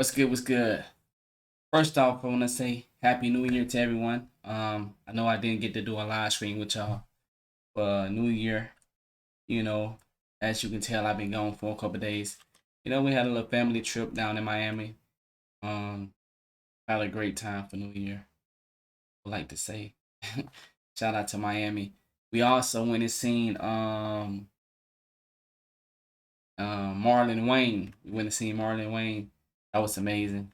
What's good? What's good? First off, I want to say Happy New Year to everyone. I know I didn't get to do a live stream with y'all for New Year. You know, as you can tell, I've been gone for a couple of days. We had a little family trip down in Miami. Um, had a great time for New Year. I like to say, shout out to Miami. We also went and seen Marlon Wayne. We went and seen Marlon Wayne. That was amazing.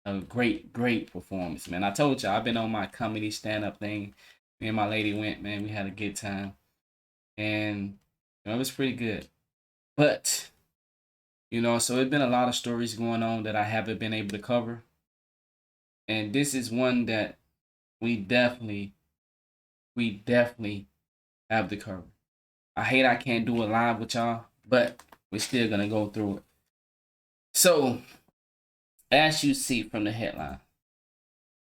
A great performance, man. I told you I've been on my comedy stand up thing. Me and my lady went, man. We had a good time, and it was pretty good. But so it's been a lot of stories going on that I haven't been able to cover, and this is one that we definitely have to cover. I hate I can't do it live with y'all, but we're still gonna go through it. So, as you see from the headline,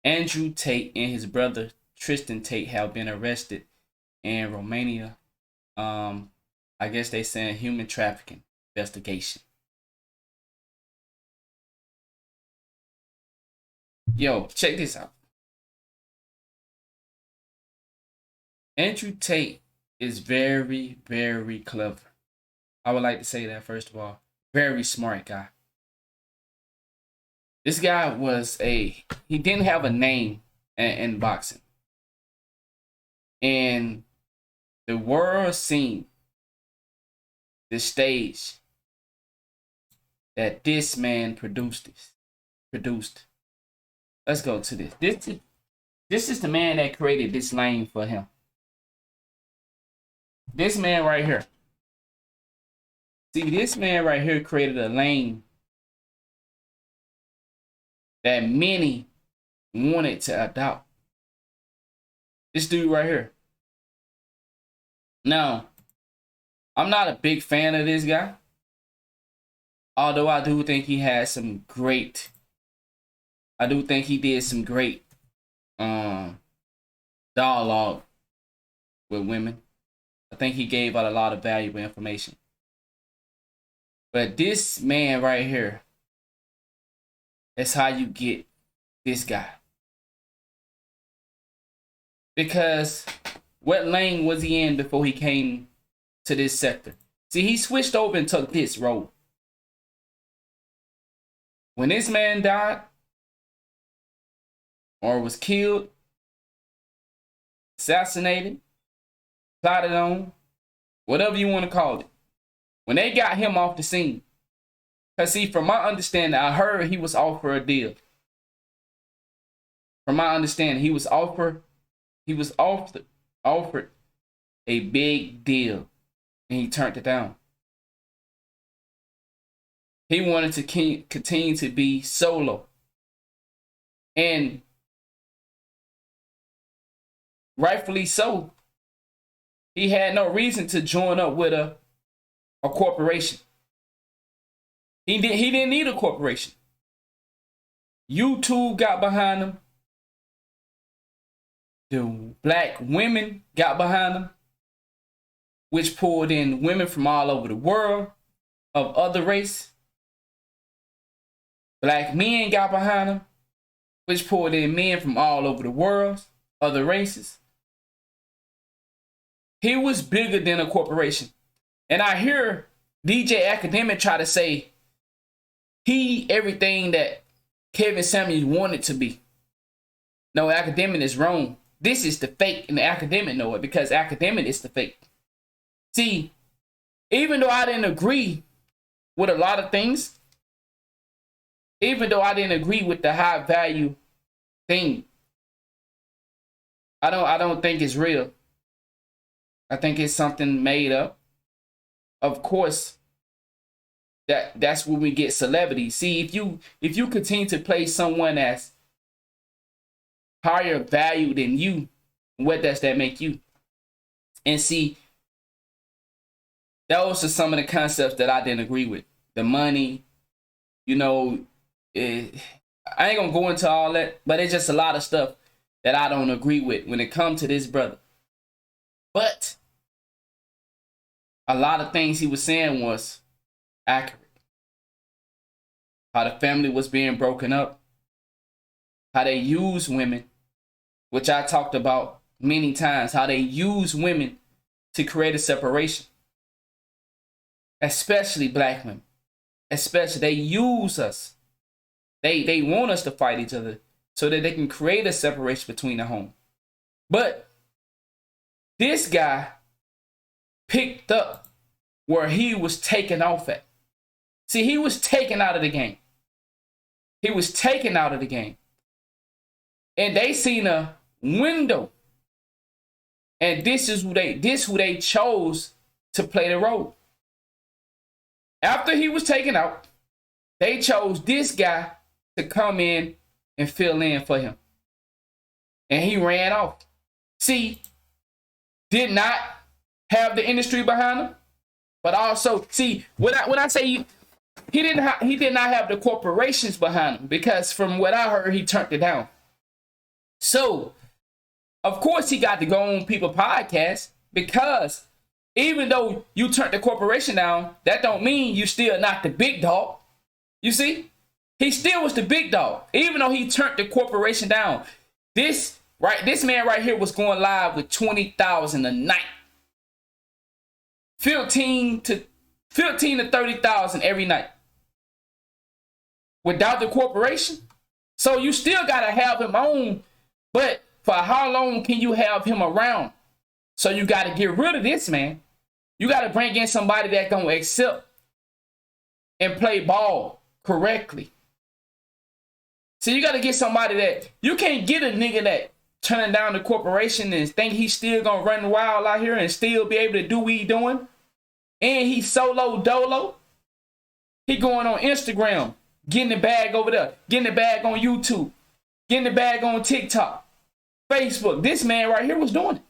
Andrew Tate and his brother Tristan Tate have been arrested in Romania. I guess they saying human trafficking investigation. Yo, check this out. Andrew Tate is very clever. I would like to say that first of all. Very smart guy. This guy he didn't have a name in boxing. And the world seen the stage that this man produced. Let's go to this. This is the man that created this lane for him. This man right here. See, this man right here created a lane that many wanted to adopt. This dude right here. Now, I'm not a big fan of this guy. Although I do think he did some great dialogue with women. I think he gave out a lot of valuable information. But this man right here, that's how you get this guy. Because what lane was he in before he came to this sector? See, he switched over and took this road. When this man died or was killed, assassinated, plotted on, whatever you want to call it, when they got him off the scene, because see, from my understanding, I heard he was offered a deal. From my understanding, he was offered a big deal, and he turned it down. He wanted to continue to be solo, and rightfully so. He had no reason to join up with a corporation. He didn't need a corporation. YouTube got behind him. The black women got behind him, which pulled in women from all over the world of other race. Black men got behind him, which pulled in men from all over the world, other races. He was bigger than a corporation. And I hear DJ Academic try to say he everything that Kevin Samuels wanted to be. No, Academic is wrong. This is the fake, and the Academic know it because Academic is the fake. See, even though I didn't agree with a lot of things, even though I didn't agree with the high value thing, I don't think it's real. I think it's something made up. Of course, that's when we get celebrity. See, if you continue to play someone as higher value than you, what does that make you? And see, those are some of the concepts that I didn't agree with. The money, I ain't gonna go into all that, but it's just a lot of stuff that I don't agree with when it comes to this brother. But a lot of things he was saying was accurate. how the family was being broken up, how they use women, which I talked about many times, how they use women to create a separation, especially black women. Especially, they use us. They want us to fight each other so that they can create a separation between the home. But this guy picked up where he was taken off at. See, he was taken out of the game. He was taken out of the game. And they seen a window. And this who they chose to play the role. After he was taken out, they chose this guy to come in and fill in for him. And he ran off. See, did not have the industry behind him, but also, see, when I say he did not have the corporations behind him, because from what I heard, he turned it down. So, of course, he got to go on People Podcast, because even though you turned the corporation down, that don't mean you still not the big dog. You see? He still was the big dog, even though he turned the corporation down. This man right here was going live with 20,000 a night. 15 to 30,000 every night. Without the corporation. So you still gotta have him on, but for how long can you have him around? So you gotta get rid of this man. You gotta bring in somebody that gonna accept and play ball correctly. So you gotta get somebody that, you can't get a nigga that turning down the corporation and think he's still gonna run wild out here and still be able to do what he doing. And he's solo dolo. He going on Instagram, getting the bag over there, getting the bag on YouTube, getting the bag on TikTok, Facebook. This man right here was doing it.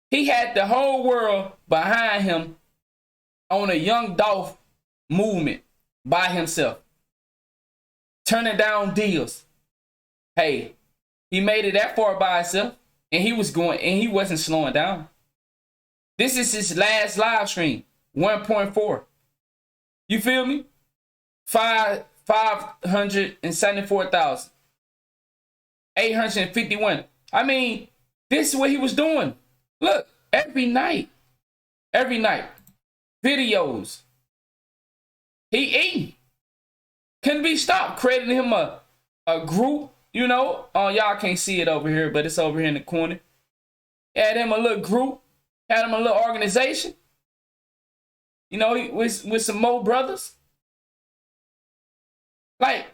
He had the whole world behind him on a Young Dolph movement by himself. Turning down deals. Hey, he made it that far by himself, and he wasn't slowing down. This is his last live stream, 1.4. You feel me? 574,000. 851. I mean, this is what he was doing. Look, every night, videos. He eating. Couldn't be stopped. Created him a group, you know. Oh, y'all can't see it over here, but it's over here in the corner. Had him a little group. Had him a little organization. You know, with some more brothers. Like,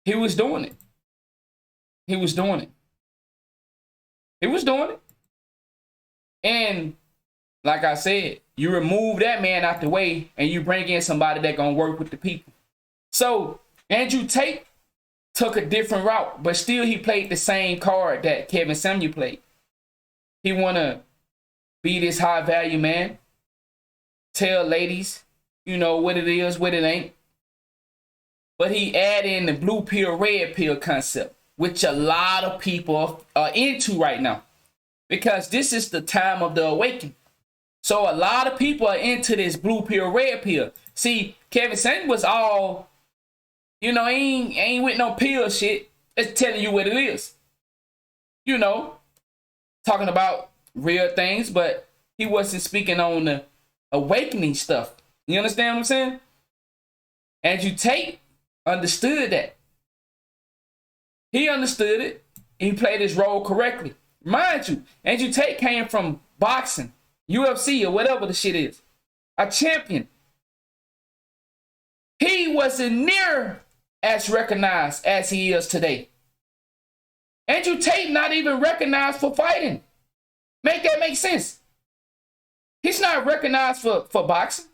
he was doing it. He was doing it. He was doing it. And like I said, you remove that man out the way and you bring in somebody that gonna work with the people. So Andrew Tate took a different route, but still he played the same card that Kevin Samuel played. He wanna be this high value man, tell ladies, you know, what it is, what it ain't. But he added in the blue pill, red pill concept, which a lot of people are into right now. Because this is the time of the awakening. So a lot of people are into this blue pill, red pill. See, Kevin Samuel was all, you know, ain't with no pill shit. It's telling you what it is. You know, talking about real things, but he wasn't speaking on the awakening stuff. You understand what I'm saying? Andrew Tate understood that. He understood it. And he played his role correctly. Mind you, Andrew Tate came from boxing, UFC, or whatever the shit is. A champion. He wasn't near as recognized as he is today. Andrew Tate not even recognized for fighting. Make that make sense. He's not recognized for boxing.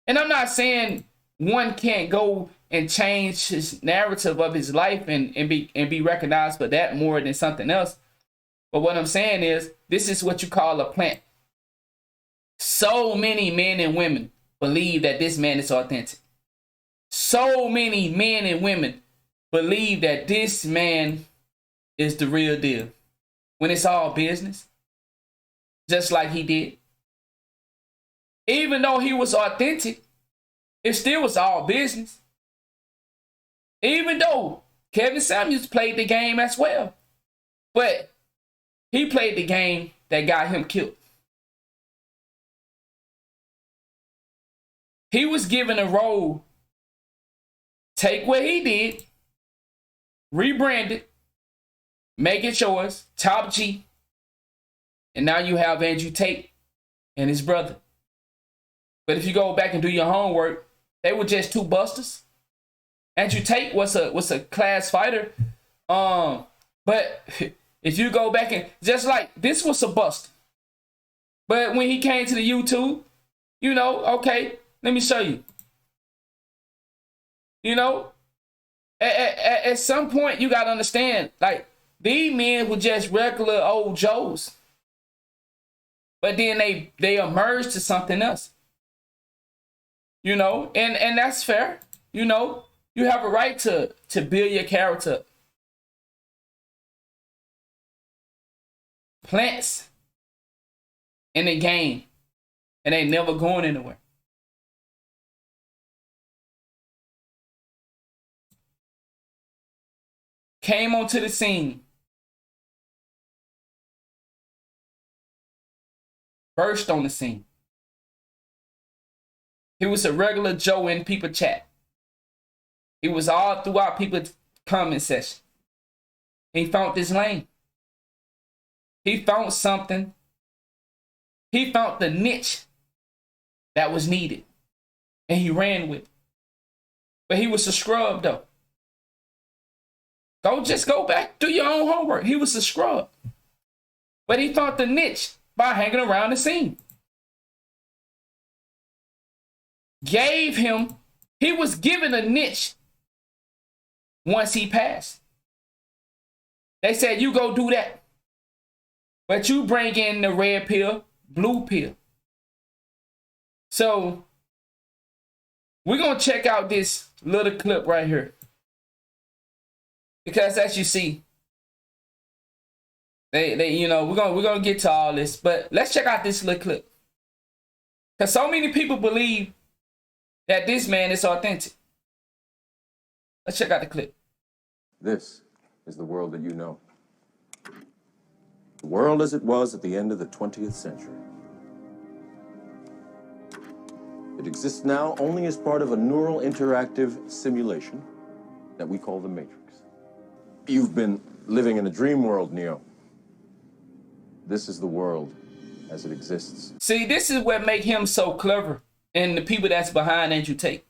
And I'm not saying one can't go and change his narrative of his life and be recognized for that more than something else. But what I'm saying is, this is what you call a plant. So many men and women believe that this man is authentic. So many men and women believe that this man is the real deal. When it's all business. Just like he did. Even though he was authentic, It still was all business. Even though Kevin Samuels played the game as well. But he played the game that got him killed. He was given a role. Take what he did, rebrand it, make it yours, Top G. And now you have Andrew Tate and his brother. But if you go back and do your homework, they were just two busters. Andrew Tate was a class fighter. But if you go back and just like this was a bust. But when he came to the YouTube, you know, okay, let me show you. You know, at some point you gotta understand, like, these men were just regular old Joes. But then they emerged to something else. You know, and that's fair. You know, you have a right to build your character. Plants in the game, and they never going anywhere. Came onto the scene. Burst on the scene. He was a regular Joe in people chat. He was all throughout people's comment section. He found his lane. He found something. He found the niche that was needed. And he ran with it. But he was a scrub though. Just go back, do your own homework. He was a scrub. But he found the niche by hanging around the scene. He was given a niche once he passed. They said, you go do that. But you bring in the red pill, blue pill. So we're going to check out this little clip right here. Because as you see, they you know, we're gonna get to all this, but let's check out this little clip. Because so many people believe that this man is authentic. Let's check out the clip. This is the world that you know. The world as it was at the end of the 20th century. It exists now only as part of a neural interactive simulation that we call the Matrix. You've been living in a dream world, Neo. This is the world as it exists. See, this is what makes him so clever, and the people that's behind Andrew Tate.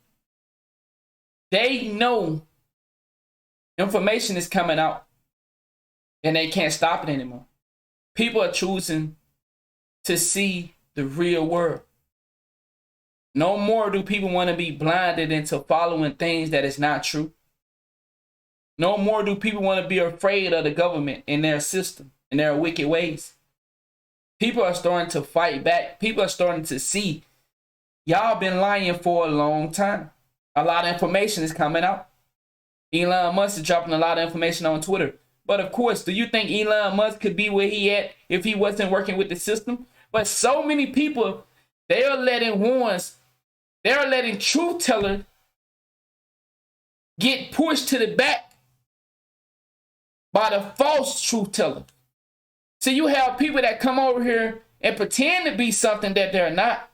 They know information is coming out, and they can't stop it anymore. People are choosing to see the real world. No more do people want to be blinded into following things that is not true. No more do people want to be afraid of the government and their system and their wicked ways. People are starting to fight back. People are starting to see, y'all been lying for a long time. A lot of information is coming out. Elon Musk is dropping a lot of information on Twitter. But of course, do you think Elon Musk could be where he at if he wasn't working with the system? But so many people, they are letting truth tellers get pushed to the back by the false truth teller. So you have people that come over here and pretend to be something that they're not,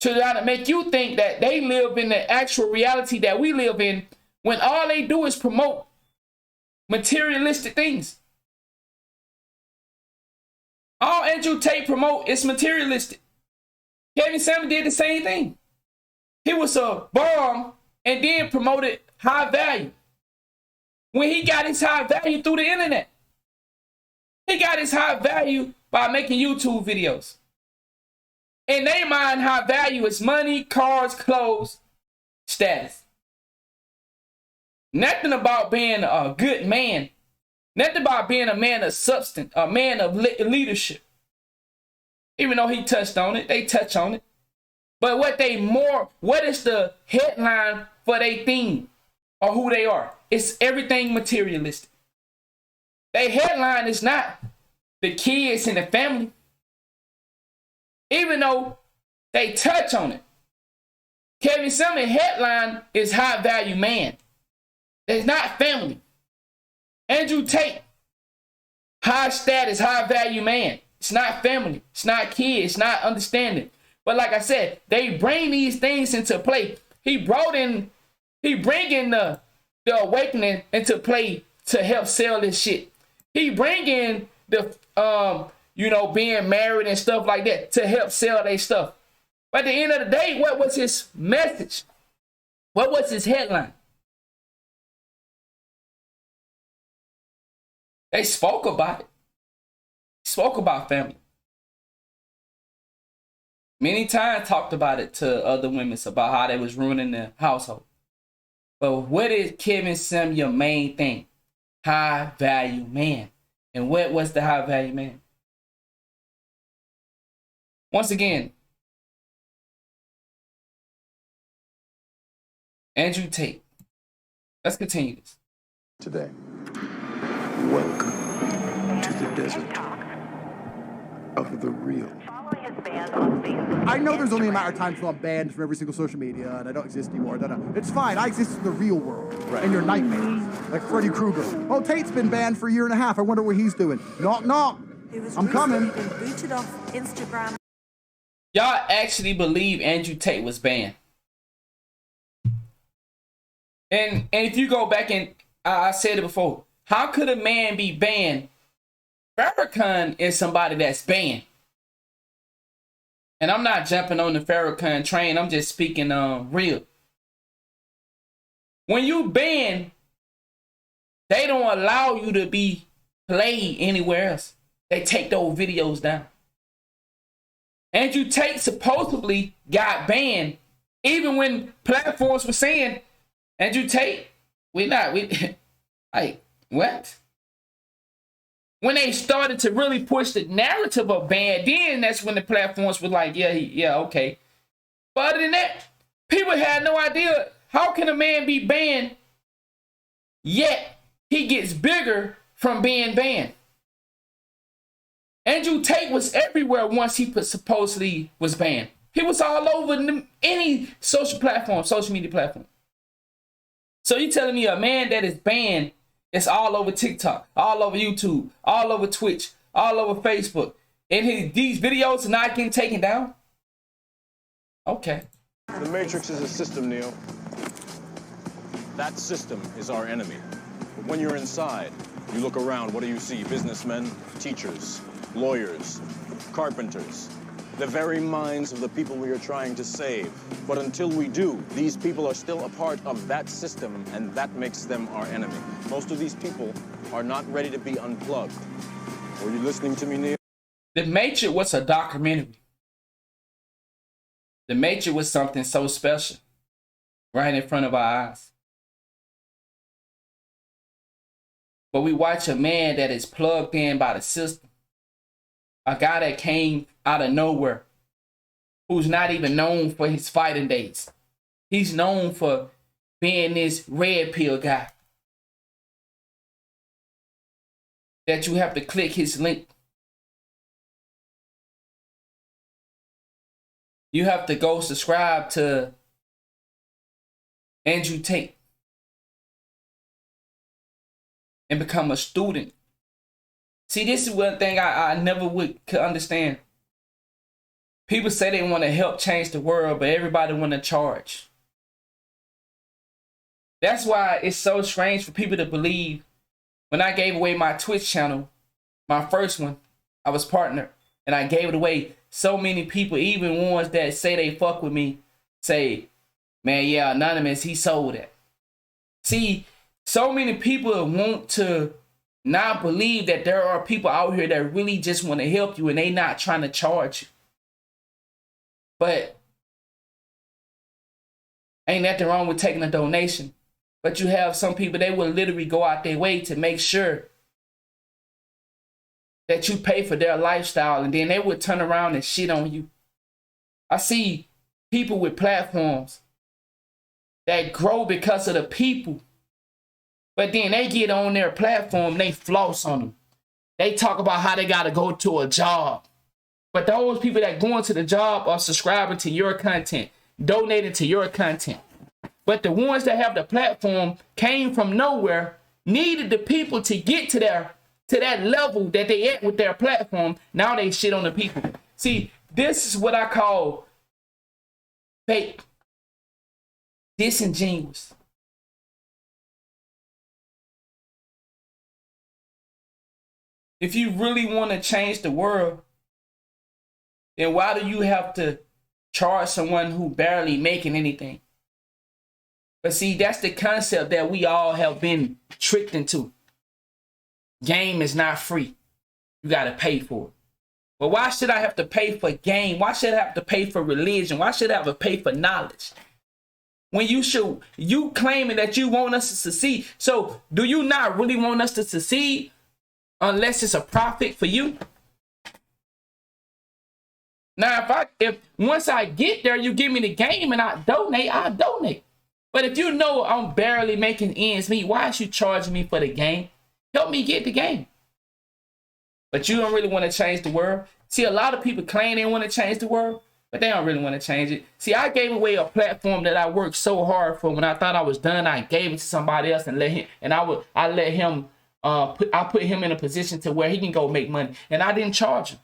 to try to make you think that they live in the actual reality that we live in, when all they do is promote materialistic things. All Andrew Tate promote is materialistic. Kevin Samuels did the same thing. He was a bomb and then promoted high value. When he got his high value through the internet. He got his high value by making YouTube videos. In their mind, high value is money, cars, clothes, status. Nothing about being a good man. Nothing about being a man of substance, a man of leadership. Even though he touched on it, they touch on it. But what is the headline for their theme or who they are? It's everything materialistic. Their headline is not the kids and the family. Even though they touch on it. Kevin Samuels' headline is high value man. It's not family. Andrew Tate, high status, high value man. It's not family. It's not kids. It's not understanding. But like I said, they bring these things into play. He bringing the awakening into play to help sell this shit. He bringing the being married and stuff like that to help sell their stuff. But at the end of the day, what was his message? What was his headline? They spoke about it. Spoke about family. Many times talked about it to other women about how they was ruining their household. But what is Kevin Samuels' main thing? High value man. And what was the high value man? Once again, Andrew Tate. Let's continue this. Today, welcome to the desert of the real. I know there's only a matter of time until I'm banned from every single social media and I don't exist anymore. No. It's fine. I exist in the real world. Right. In your nightmares. Like Freddy Krueger. Oh, Tate's been banned for a year and a half. I wonder what he's doing. Knock. I'm coming. Been booted off Instagram. Y'all actually believe Andrew Tate was banned? And if you go back and I said it before, how could a man be banned? Farrakhan is somebody that's banned. And I'm not jumping on the Farrakhan train. I'm just speaking real. When you ban, they don't allow you to be played anywhere else. They take those videos down. Andrew Tate supposedly got banned, even when platforms were saying, Andrew Tate, like, what? When they started to really push the narrative of ban, then that's when the platforms were like, yeah, okay. But other than that, people had no idea. How can a man be banned, yet he gets bigger from being banned? Andrew Tate was everywhere once he supposedly was banned. He was all over any social media platform. So you telling me a man that is banned is all over TikTok, all over YouTube, all over Twitch, all over Facebook, and these videos are not getting taken down? Okay. The Matrix is a system, Neo. That system is our enemy. But when you're inside, you look around, what do you see? Businessmen, teachers, lawyers, carpenters, the very minds of the people we are trying to save. But until we do, these people are still a part of that system, and that makes them our enemy. Most of these people are not ready to be unplugged. Are you listening to me, Neil? The Matrix was a documentary. The Matrix was something so special right in front of our eyes. But we watch a man that is plugged in by the system. A guy that came out of nowhere, who's not even known for his fighting days. He's known for being this red pill guy that you have to click his link. You have to go subscribe to Andrew Tate and become a student. See, this is one thing I never could understand. People say they want to help change the world, but everybody want to charge. That's why it's so strange for people to believe. When I gave away my Twitch channel, my first one, I was partner, and I gave it away. So many people, even ones that say they fuck with me, say, man, yeah, Anonymous, he sold it. See, so many people want to not believe that there are people out here that really just want to help you and they not trying to charge you. But ain't nothing wrong with taking a donation. But you have some people, they will literally go out their way to make sure that you pay for their lifestyle, and then they would turn around and shit on you. I see people with platforms that grow because of the people. But then they get on their platform, they floss on them. They talk about how they got to go to a job. But those people that go into the job are subscribing to your content. donated to your content. But the ones that have the platform came from nowhere, needed the people to get to that level that they at with their platform. Now they shit on the people. See, this is what I call fake, disingenuous. If you really want to change the world, then why do you have to charge someone who barely making anything? But see, that's the concept that we all have been tricked into. Game is not free. You got to pay for it. But why should I have to pay for game? Why should I have to pay for religion? Why should I have to pay for knowledge? When you claiming that you want us to succeed. So do you not really want us to succeed unless it's a profit for you? Now, if once I get there, you give me the game and I donate. But if you know I'm barely making ends meet, why is you charging me for the game? Help me get the game. But you don't really want to change the world. See, a lot of people claim they want to change the world, but they don't really want to change it. See, I gave away a platform that I worked so hard for. When I thought I was done, I gave it to somebody else and let him. And I put him in a position to where he can go make money. And I didn't charge him.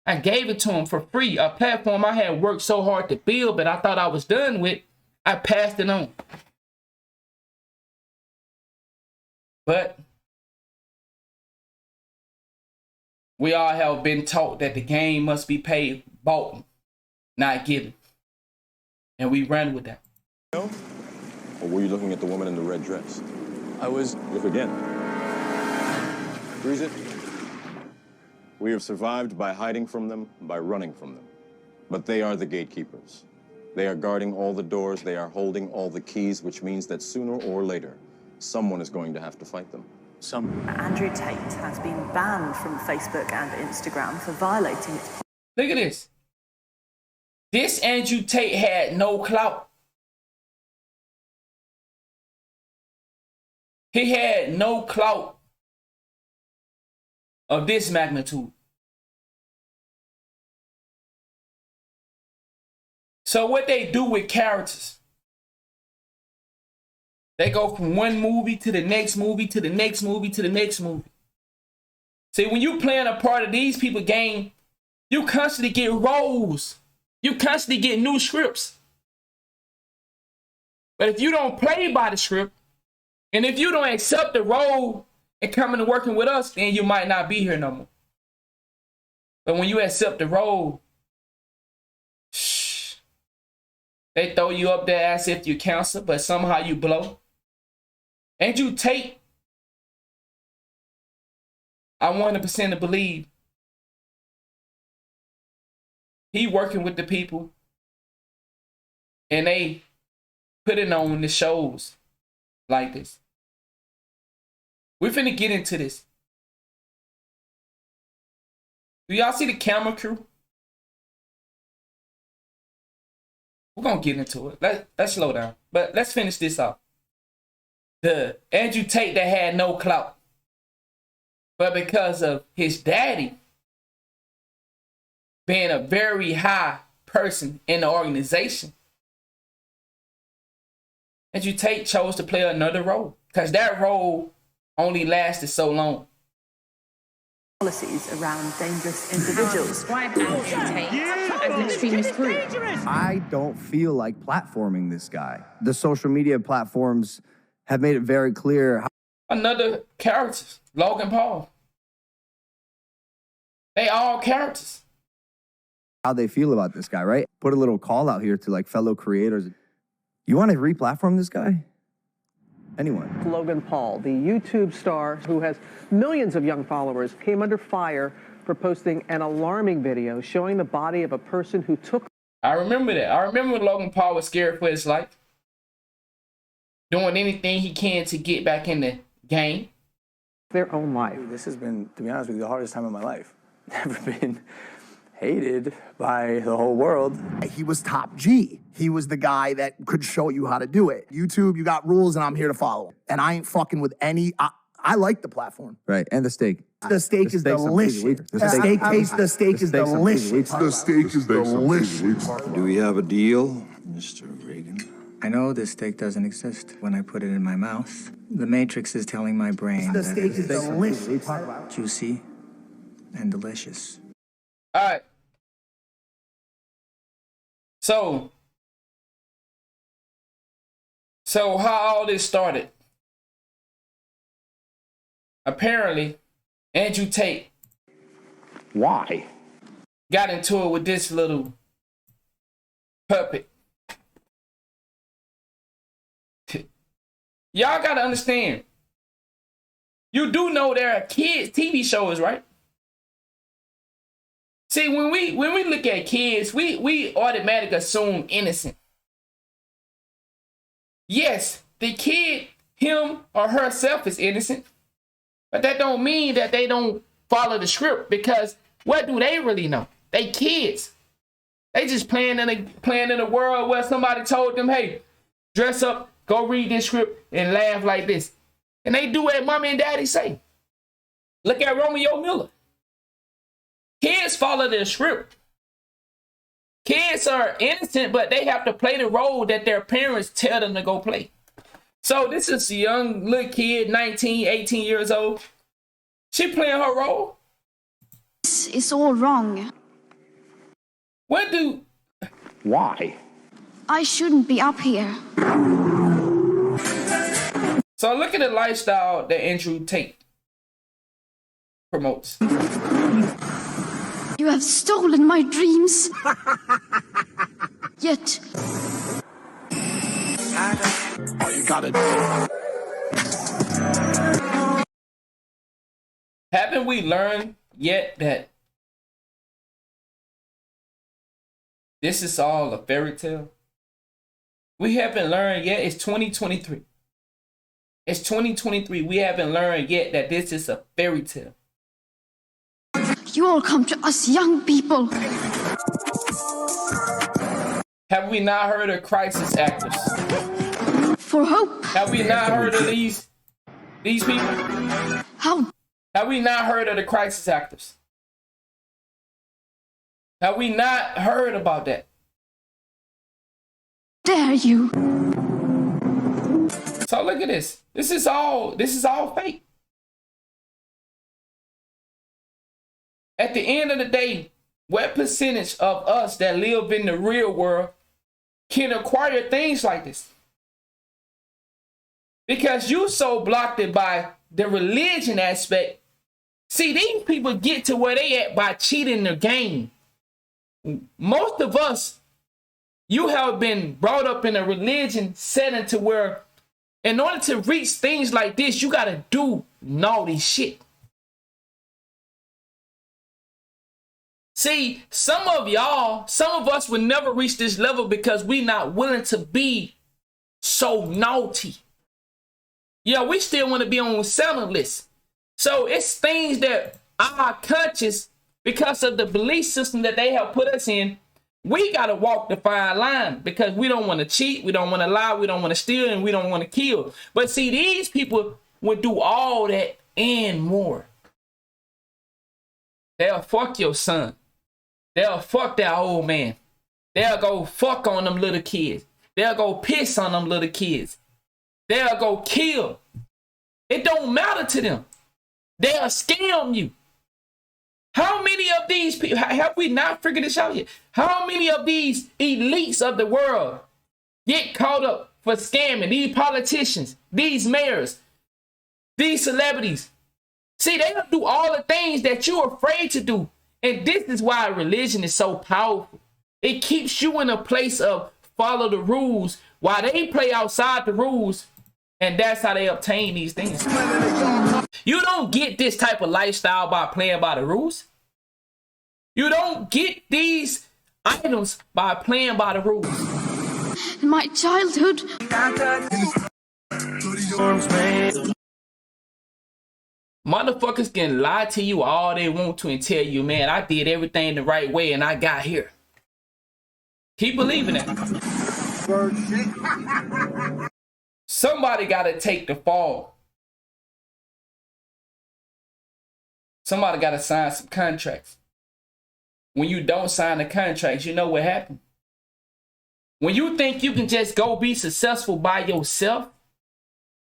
I gave it to him for free. A platform I had worked so hard to build, but I thought I was done with. I passed it on. But we all have been taught that the game must be paid, bought, not given. And we run with that. Or were you looking at the woman in the red dress? I was. Look again. Freeze it. We have survived by hiding from them, by running from them. But they are the gatekeepers. They are guarding all the doors, they are holding all the keys, which means that sooner or later, someone is going to have to fight them. Andrew Tate has been banned from Facebook and Instagram for violating its... Look at this. This Andrew Tate had no clout. He had no clout of this magnitude. So what they do with characters, they go from one movie to the next movie to the next movie to the next movie. See, when you playing a part of these people's game, you constantly get roles. You constantly get new scripts. But if you don't play by the script, and if you don't accept the role and coming and working with us, then you might not be here no more. But when you accept the role, they throw you up there as if you cancer, but somehow you blow. And you take, I 100% believe he working with the people and they put it on the shows like this. We're finna get into this. Do y'all see the camera crew? We're gonna get into it. Let's slow down. But let's finish this off. The Andrew Tate that had no clout. But because of his daddy being a very high person in the organization, Andrew Tate chose to play another role. Because that role only lasted so long. Policies around dangerous individuals. Describe Andrew Tate as an extremist group. I don't feel like platforming this guy. The social media platforms have made it very clear. Another character, Logan Paul. They all characters. How they feel about this guy, right? Put a little call out here to like fellow creators. You want to re-platform this guy? Anyone. Logan Paul, the YouTube star who has millions of young followers, came under fire for posting an alarming video showing the body of a person who took... I remember that. I remember when Logan Paul was scared for his life. Doing anything he can to get back in the game. Their own life. This has been, to be honest with you, the hardest time of my life. Never been hated by the whole world. He was top G. He was the guy that could show you how to do it. YouTube, you got rules and I'm here to follow them. And I ain't fucking with any, I like the platform. Right, and the steak. The steak is delicious. The steak tastes. The steak is delicious. The steak is delicious. Do we have a deal, Mr. Reagan? I know this steak doesn't exist when I put it in my mouth. The Matrix is telling my brain The that steak it is delicious. juicy and delicious. All right. So how all this started? Apparently, Andrew Tate. Why? Got into it with this little puppet. Y'all gotta understand. You do know there are kids TV shows, right? See, when we look at kids, we automatically assume innocent. Yes, the kid, him or herself, is innocent, but that don't mean that they don't follow the script, because what do they really know? They kids. They just playing in a world where somebody told them, hey, dress up, go read this script and laugh like this. And they do what mommy and daddy say. Look at Romeo Miller. Kids follow the script. Kids are innocent, but they have to play the role that their parents tell them to go play. So this is a young little kid, 19, 18 years old. She playing her role. It's all wrong. Why? I shouldn't be up here. So look at the lifestyle that Andrew Tate promotes. You have stolen my dreams. Yet. Oh, you got it. Haven't we learned yet that this is all a fairy tale? We haven't learned yet. It's 2023. It's 2023. We haven't learned yet that this is a fairy tale. You all come to us young people. Have we not heard of crisis actors? For hope. Have we not heard of these people? How Have we not heard of the crisis actors? Have we not heard about that? dare you? So look at this. This is all fake. At the end of the day, what percentage of us that live in the real world can acquire things like this? Because you so blocked it by the religion aspect. See, these people get to where they at by cheating the game. Most of us, you have been brought up in a religion setting to where in order to reach things like this, you got to do naughty shit. See, some of us will never reach this level because we not willing to be so naughty. Yeah, we still want to be on selling lists. So it's things that our conscious, because of the belief system that they have put us in, we got to walk the fine line because we don't want to cheat, we don't want to lie, we don't want to steal, and we don't want to kill. But see, these people would do all that and more. They'll fuck your son. They'll fuck that old man. They'll go fuck on them little kids. They'll go piss on them little kids. They'll go kill. It don't matter to them. They'll scam you. How many of these people, have we not figured this out yet? How many of these elites of the world get caught up for scamming? These politicians, these mayors, these celebrities. See, they'll do all the things that you're afraid to do. And this is why religion is so powerful. It keeps you in a place of follow the rules while they play outside the rules. And that's how they obtain these things. You don't get this type of lifestyle by playing by the rules. You don't get these items by playing by the rules. In my childhood, motherfuckers can lie to you all they want to and tell you, man, I did everything the right way and I got here. Keep believing that. Somebody got to take the fall. somebody got to sign some contracts. When you don't sign the contracts, you know what happened. When you think you can just go be successful by yourself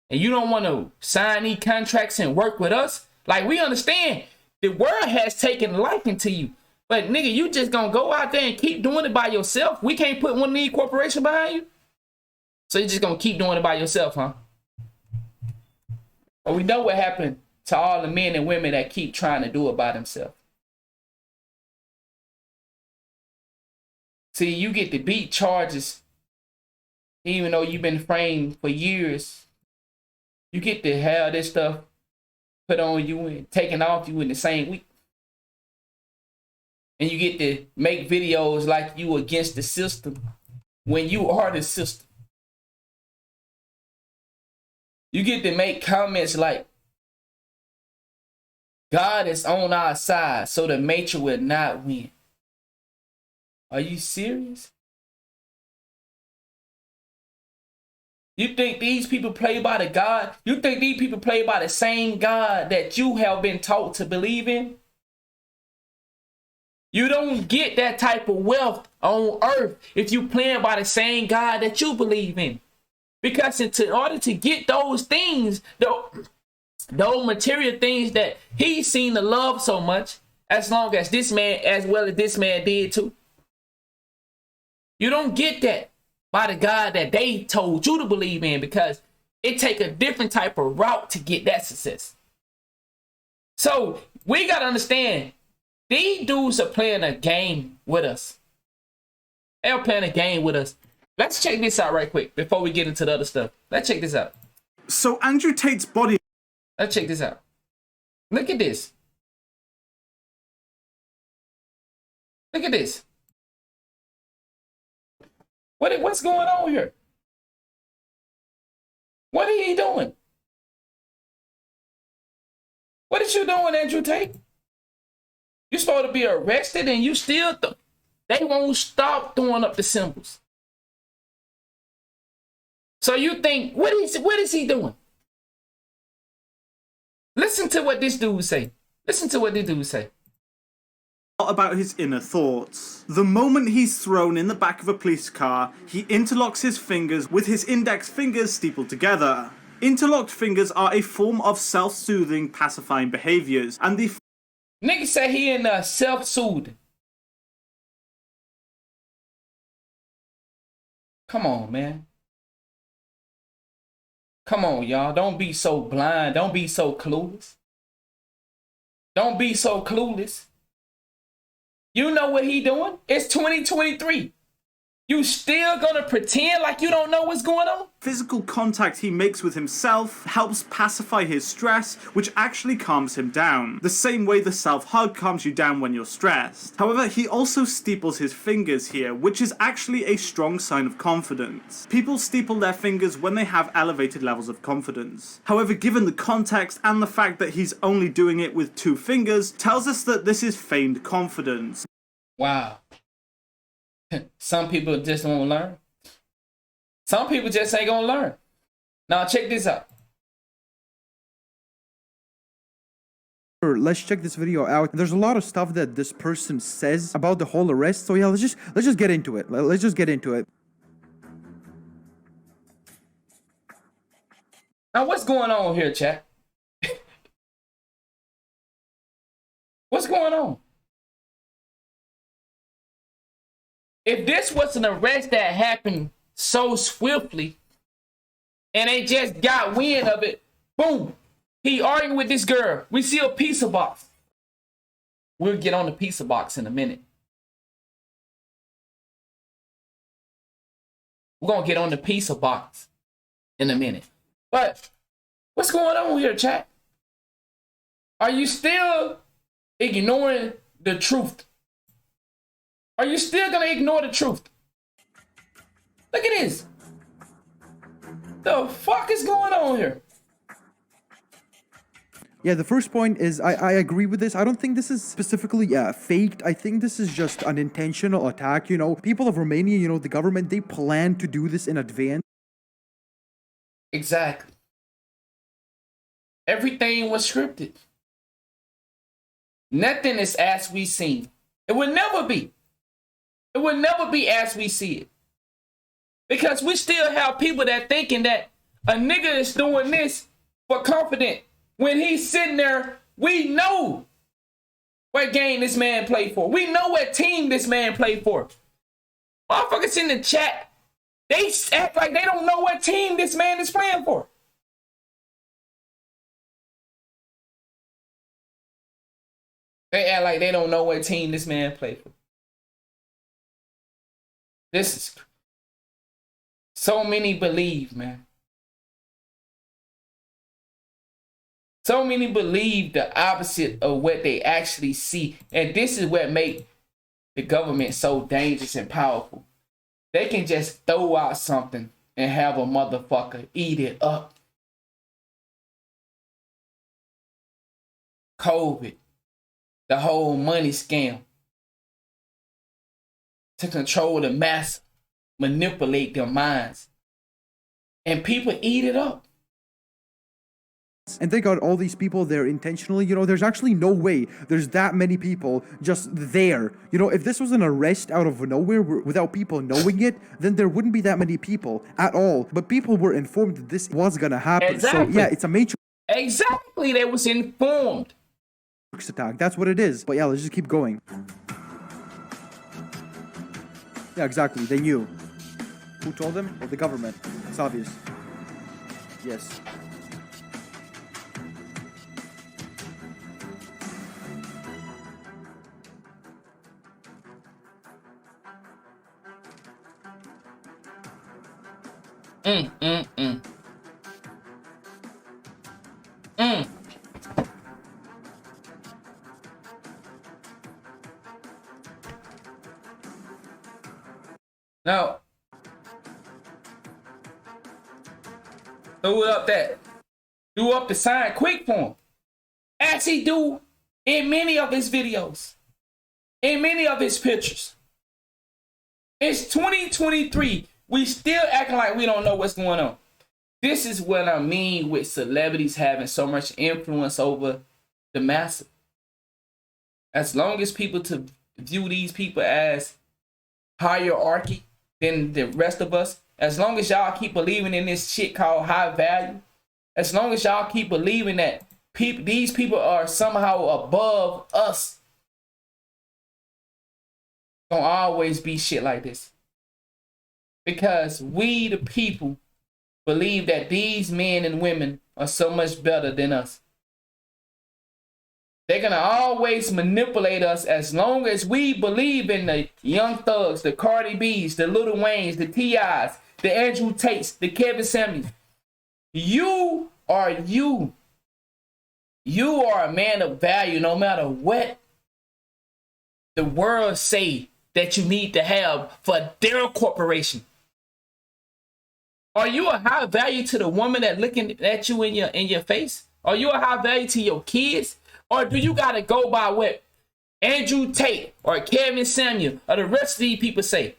and you don't want to sign these contracts and work with us, like, we understand the world has taken a liking to you. But nigga, you just gonna go out there and keep doing it by yourself? We can't put one of these corporations behind you? So you're just gonna keep doing it by yourself, huh? But we know what happened to all the men and women that keep trying to do it by themselves. See, you get to beat charges, even though you've been framed for years. You get to have this stuff put on you and taken off you in the same week. And you get to make videos like you against the system when you are the system. You get to make comments like, God is on our side, so the matrix will not win. Are you serious? You think these people play by the God? You think these people play by the same God that you have been taught to believe in? You don't get that type of wealth on earth if you playing by the same God that you believe in. Because in order to get those things, those material things that he seen to love so much, as long as this man, as well as this man did too, you don't get that by the God that they told you to believe in, because it take a different type of route to get that success. So we got to understand, these dudes are playing a game with us. They're playing a game with us. Let's check this out right quick before we get into the other stuff. Let's check this out. So Andrew Tate's body... Let's check this out. Look at this. Look at this. What's going on here? What are you doing? What are you doing, Andrew Tate? You're supposed to be arrested and you still... They won't stop throwing up the symbols. So you think, what is he doing? Listen to what this dude say. Listen to what this dude say. About his inner thoughts. The moment he's thrown in the back of a police car, he interlocks his fingers with his index fingers stapled together. Interlocked fingers are a form of self-soothing, pacifying behaviors, and the... Nigga say he in self-soothing. Come on, man. Come on, y'all. Don't be so blind. Don't be so clueless. Don't be so clueless. You know what he doing? It's 2023. You still gonna pretend like you don't know what's going on? Physical contact he makes with himself helps pacify his stress, which actually calms him down. The same way the self-hug calms you down when you're stressed. However, he also steeples his fingers here, which is actually a strong sign of confidence. People steeple their fingers when they have elevated levels of confidence. However, given the context and the fact that he's only doing it with 2 fingers, tells us that this is feigned confidence. Wow. Some people just won't learn. Some people just ain't gonna learn. Now check this out. Let's check this video out. There's a lot of stuff that this person says about the whole arrest. So yeah, let's just get into it. Let's just get into it. Now what's going on here, chat? What's going on? If this was an arrest that happened so swiftly and they just got wind of it, boom, he arguing with this girl. We see a pizza box. We'll get on the pizza box in a minute. We're going to get on the pizza box in a minute. But what's going on here, chat? Are you still ignoring the truth? Are you still going to ignore the truth? Look at this. The fuck is going on here? Yeah, the first point is I agree with this. I don't think this is specifically faked. I think this is just an intentional attack. You know, people of Romania, you know, the government, they plan to do this in advance. Exactly. Everything was scripted. Nothing is as we see. It will never be. It will never be as we see it. Because we still have people that thinking that a nigga is doing this for confident. When he's sitting there, we know what game this man played for. We know what team this man played for. Motherfuckers in the chat, they act like they don't know what team this man is playing for. They act like they don't know what team this man played for. This is... So many believe, man. So many believe the opposite of what they actually see. And this is what makes the government so dangerous and powerful. They can just throw out something and have a motherfucker eat it up. COVID. The whole money scam. To control the mass, manipulate their minds. And people eat it up. And thank God all these people there intentionally, you know, there's actually no way there's that many people just there. You know, if this was an arrest out of nowhere without people knowing it, then there wouldn't be that many people at all. But people were informed that this was going to happen. Exactly. So yeah, it's a matrix. Exactly, they was informed. Attack. That's what it is. But yeah, let's just keep going. Yeah, exactly. They knew. Who told them? Well, the government. It's obvious. Yes. Now, threw up the sign quick for him. As he do in many of his videos, in many of his pictures. It's 2023. We still acting like we don't know what's going on. This is what I mean with celebrities having so much influence over the masses. As long as people to view these people as hierarchy than the rest of us, as long as y'all keep believing in this shit called high value, as long as y'all keep believing that these people are somehow above us, gonna always be shit like this. Because we, the people, believe that these men and women are so much better than us. They're gonna always manipulate us as long as we believe in the Young Thugs, the Cardi B's, the Lil Waynes, the T.I.'s, the Andrew Tates, the Kevin Samuels. You are you. You are a man of value no matter what the world say that you need to have for their corporation. Are you a high value to the woman that looking at you in your face? Are you a high value to your kids? Or do you gotta go by what Andrew Tate or Kevin Samuel or the rest of these people say?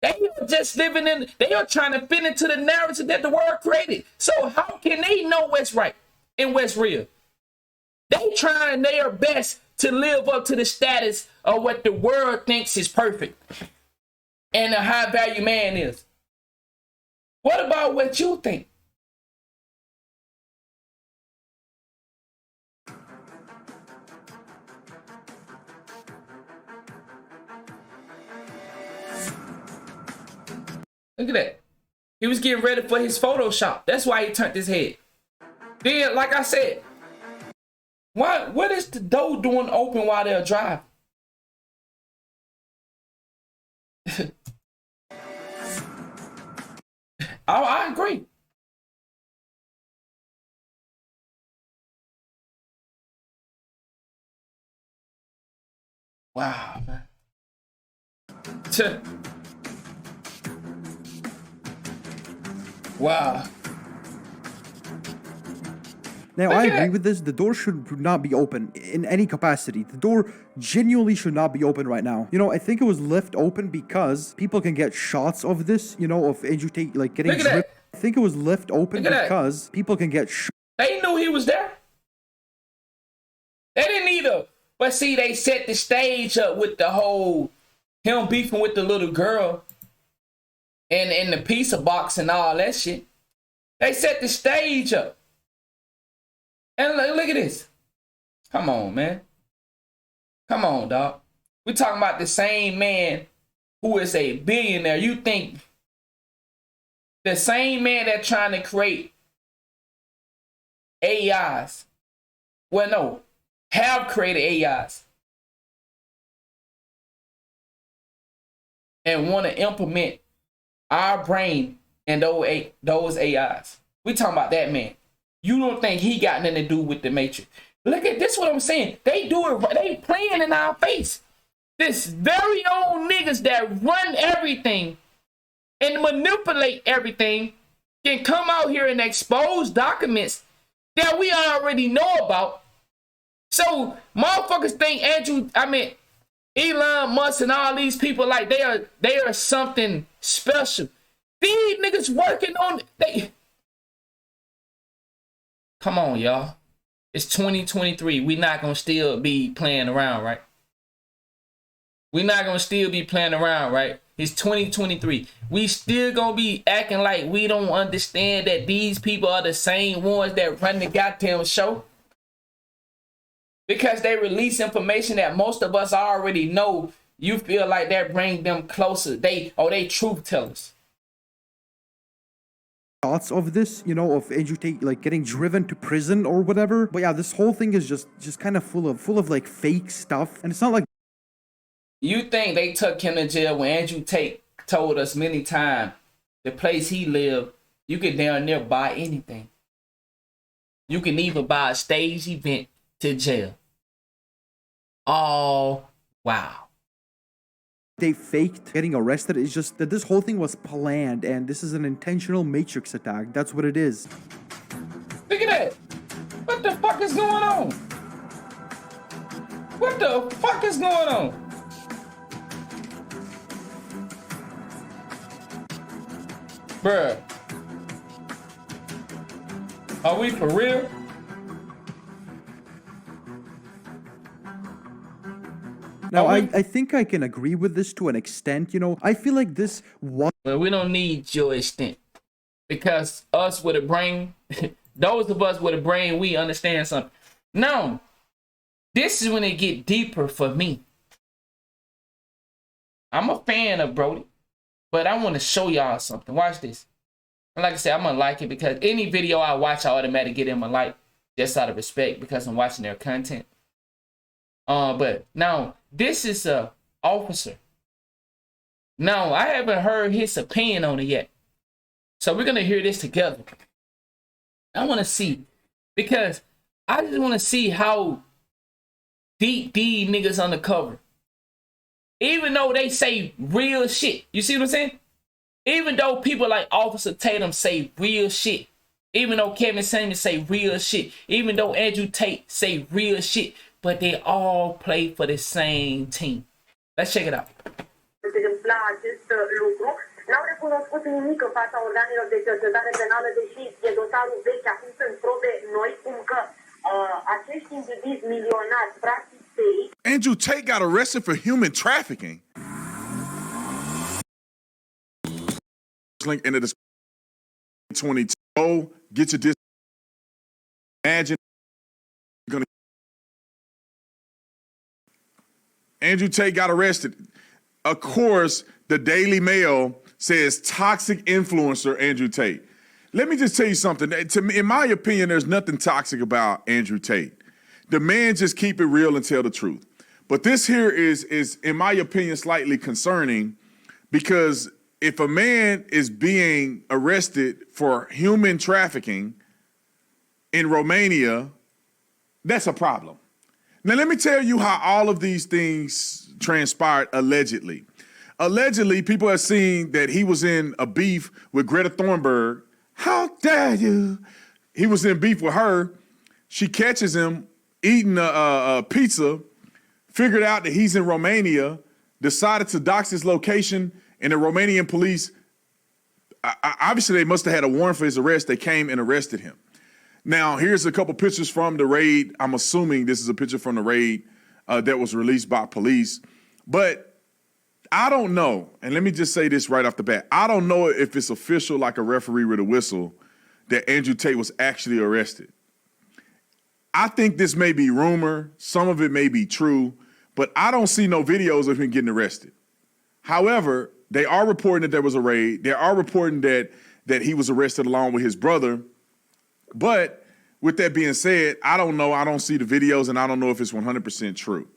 They are just living in, they are trying to fit into the narrative that the world created. So how can they know what's right and what's real? They trying their best to live up to the status of what the world thinks is perfect and a high value man is. What about what you think? Look at that. He was getting ready for his Photoshop. That's why he turned his head. Then, like I said, what is the door doing open while they're driving? I agree. Wow, man. Wow. Now, I agree with this. The door should not be open in any capacity. The door genuinely should not be open right now. You know, I think it was left open because people can get shots of this, you know, of Andrew Tate, like, getting ripped. I think it was left open because people can get shots. They knew he was there. They didn't either. But see, they set the stage up with the whole him beefing with the little girl and the pizza box and all that shit. They set the stage up. And look at this. Come on, man. Come on, dog. We're talking about the same man who is a billionaire. You think the same man that's trying to create AIs, well, no, have created AIs and want to implement our brain in those AIs. We talking about that man. You don't think he got nothing to do with the Matrix? Look at this. What I'm saying. They do it. They playing in our face. This very old niggas that run everything and manipulate everything can come out here and expose documents that we already know about. So motherfuckers think Elon Musk and all these people like they are something special. These niggas working on they. Come on, y'all. It's 2023. We not gonna still be playing around, right? We not gonna still be playing around, right? It's 2023. We still gonna be acting like we don't understand that these people are the same ones that run the goddamn show. Because they release information that most of us already know. You feel like that bring them closer. They truth tellers. Thoughts of this, you know, of Andrew Tate like getting driven to prison or whatever. But yeah, this whole thing is just kind of full of like fake stuff, and it's not like. You think they took him to jail when Andrew Tate told us many times the place he lived, you could down there buy anything. You can even buy a stage event to jail. Oh, wow. They faked getting arrested. It's just that this whole thing was planned, and this is an intentional Matrix attack. That's what it is. Look at that. What the fuck is going on? What the fuck is going on? Bruh. Are we for real? Now, I think I can agree with this to an extent. You know, I feel like this was... Well, we don't need your extent. Because us with a brain, those of us with a brain, we understand something. No, this is when it get deeper for me. I'm a fan of Brody, but I want to show y'all something. Watch this. And like I said, I'm going to like it because any video I watch, I automatically get him a like just out of respect because I'm watching their content. But now, this is a officer. Now, I haven't heard his opinion on it yet. So we're going to hear this together. I want to see. Because I just want to see how deep these niggas undercover. Even though they say real shit. You see what I'm saying? Even though people like Officer Tatum say real shit. Even though Kevin Samuels say real shit. Even though Andrew Tate say real shit. But they all play for the same team. Let's check it out. N-au recunoscut nimic în fața organelor de cercetare penală, deși e dosarul vechi, acum sunt probe noi, cum că acești indivizi milionari, practic săi... Andrew Tate got arrested for human trafficking. Link into this 22. Oh, get your dis. Imagine gonna. Andrew Tate got arrested. Of course, the Daily Mail says toxic influencer Andrew Tate. Let me just tell you something. To me, in my opinion, there's nothing toxic about Andrew Tate. The man just keep it real and tell the truth. But this here is in my opinion, slightly concerning because if a man is being arrested for human trafficking in Romania, that's a problem. Now, let me tell you how all of these things transpired allegedly. Allegedly, people have seen that he was in a beef with Greta Thunberg. How dare you? He was in beef with her. She catches him eating a pizza, figured out that he's in Romania, decided to dox his location, and the Romanian police, obviously they must have had a warrant for his arrest. They came and arrested him. Now, here's a couple pictures from the raid. I'm assuming this is a picture from the raid that was released by police. But I don't know, and let me just say this right off the bat. I don't know if it's official, like a referee with a whistle, that Andrew Tate was actually arrested. I think this may be rumor. Some of it may be true, but I don't see no videos of him getting arrested. However, they are reporting that there was a raid. They are reporting that he was arrested along with his brother. But with that being said, I don't know. I don't see the videos, and I don't know if it's 100% true.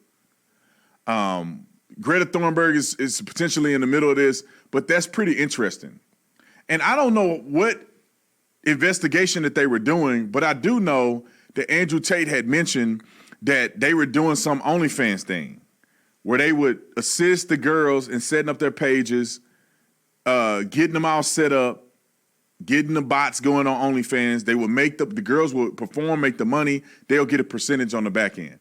Greta Thunberg is potentially in the middle of this, but that's pretty interesting. And I don't know what investigation that they were doing, but I do know that Andrew Tate had mentioned that they were doing some OnlyFans thing where they would assist the girls in setting up their pages, getting them all set up, getting the bots going on OnlyFans. They would make the girls would perform, make the money. They'll get a percentage on the back end.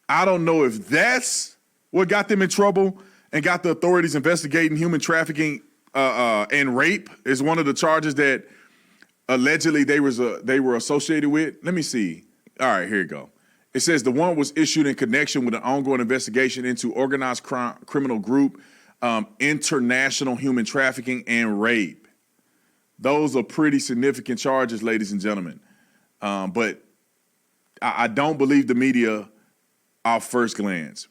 I don't know if that's what got them in trouble and got the authorities investigating human trafficking and rape is one of the charges that allegedly they were associated with. Let me see. All right, here you go. It says the warrant was issued in connection with an ongoing investigation into organized criminal group, international human trafficking, and rape. Those are pretty significant charges, ladies and gentlemen. But I don't believe the media off first glance.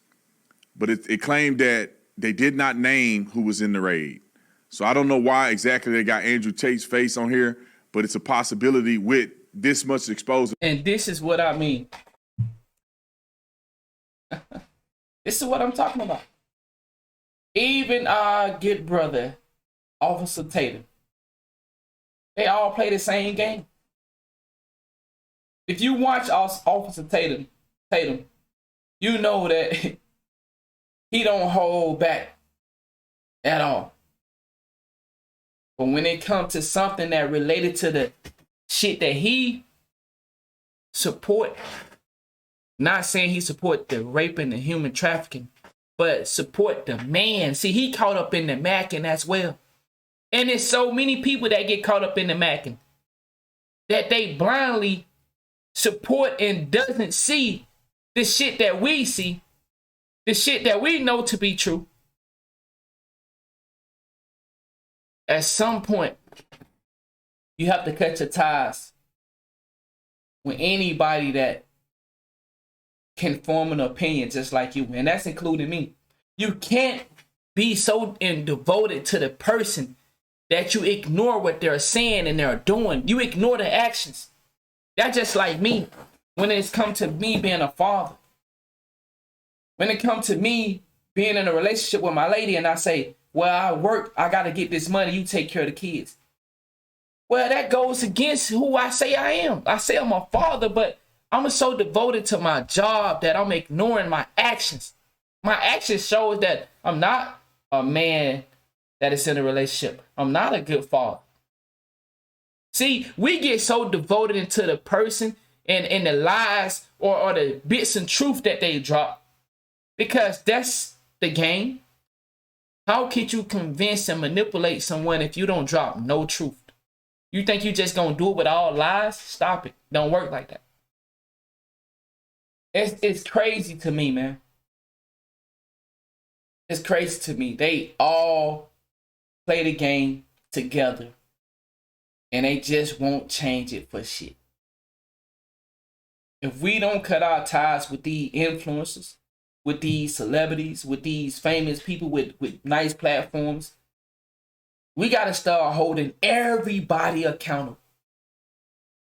But it claimed that they did not name who was in the raid. So I don't know why exactly they got Andrew Tate's face on here, but it's a possibility with this much exposure. And this is what I mean. This is what I'm talking about. Even our good brother, Officer Tatum, they all play the same game. If you watch Officer Tatum, you know that he don't hold back at all. But when it comes to something that related to the shit that he support, not saying he support the rape and the human trafficking, but support the man. See, he caught up in the macking as well. And there's so many people that get caught up in the macking that they blindly support and doesn't see the shit that we see, the shit that we know to be true. At some point, you have to cut your ties with anybody that can form an opinion just like you, and that's including me. You can't be so devoted to the person that you ignore what they're saying and they're doing. You ignore the actions. That's just like me when it's come to me being a father. When it comes to me being in a relationship with my lady and I say, well, I work, I got to get this money, you take care of the kids. Well, that goes against who I say I am. I say I'm a father, but I'm so devoted to my job that I'm ignoring my actions. My actions shows that I'm not a man that is in a relationship. I'm not a good father. See, we get so devoted into the person and the lies or the bits and truth that they drop because that's the game. How could you convince and manipulate someone if you don't drop no truth? You think you just gonna do it with all lies? Stop it. Don't work like that. It's crazy to me, man. It's crazy to me. They all play the game together. And they just won't change it for shit. If we don't cut our ties with these influencers, with these celebrities, with these famous people with nice platforms, we got to start holding everybody accountable.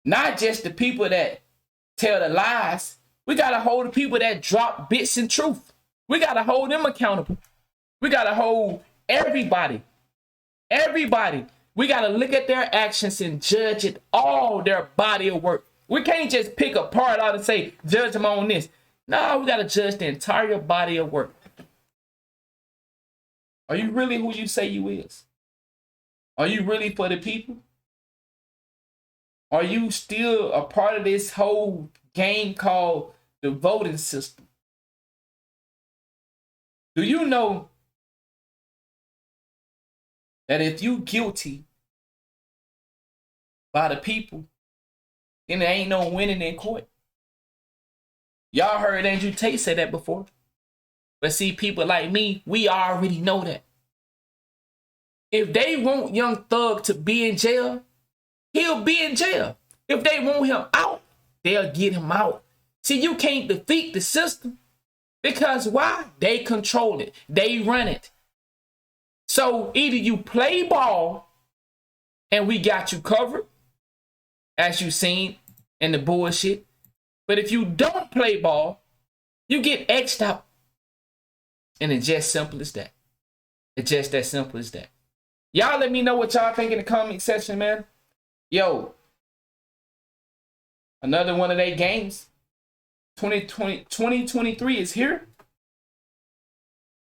Not just the people that tell the lies. We got to hold the people that drop bits and truth. We got to hold them accountable. We got to hold everybody. Everybody. We got to look at their actions and judge it all, their body of work. We can't just pick a part out and say, judge them on this. No, we got to judge the entire body of work. Are you really who you say you is? Are you really for the people? Are you still a part of this whole game called the voting system? Do you know that if you guilty by the people, then there ain't no winning in court. Y'all heard Andrew Tate say that before. But see, people like me, we already know that. If they want Young Thug to be in jail, he'll be in jail. If they want him out, they'll get him out. See, you can't defeat the system. Because why? They control it. They run it. So either you play ball and we got you covered, as you seen in the bullshit. But if you don't play ball, you get X'd out. And it's just simple as that. It's just that simple as that. Y'all let me know what y'all think in the comment section, man. Yo, another one of their games. 2023 is here.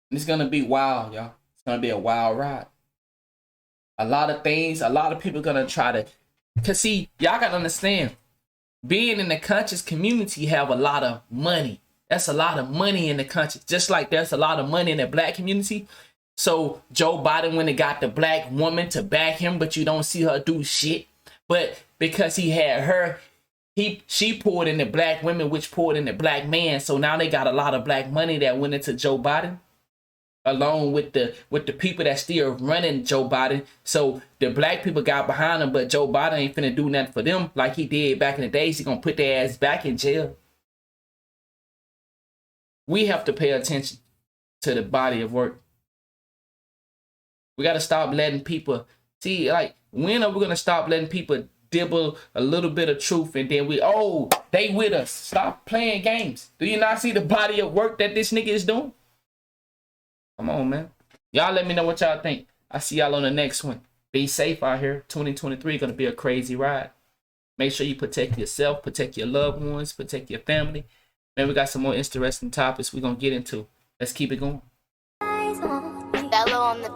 And it's going to be wild, y'all. It's going to be a wild ride. A lot of things, a lot of people going to try to... Because see, y'all got to understand, being in the conscious community have a lot of money. That's a lot of money in the country. Just like there's a lot of money in the black community. So Joe Biden went and got the black woman to back him, but you don't see her do shit. But because he had her, she poured in the black women, which poured in the black man. So now they got a lot of black money that went into Joe Biden, along with the people that still running Joe Biden. So the black people got behind him, but Joe Biden ain't finna do nothing for them like he did back in the days. He gonna put their ass back in jail. We have to pay attention to the body of work. We got to stop letting people see, like, when are we going to stop letting people dibble a little bit of truth and then they with us. Stop playing games. Do you not see the body of work that this nigga is doing? Come on, man. Y'all let me know what y'all think. I'll see y'all on the next one. Be safe out here. 2023 going to be a crazy ride. Make sure you protect yourself, protect your loved ones, protect your family. Man, we got some more interesting topics we're going to get into. Let's keep it going. Bello on the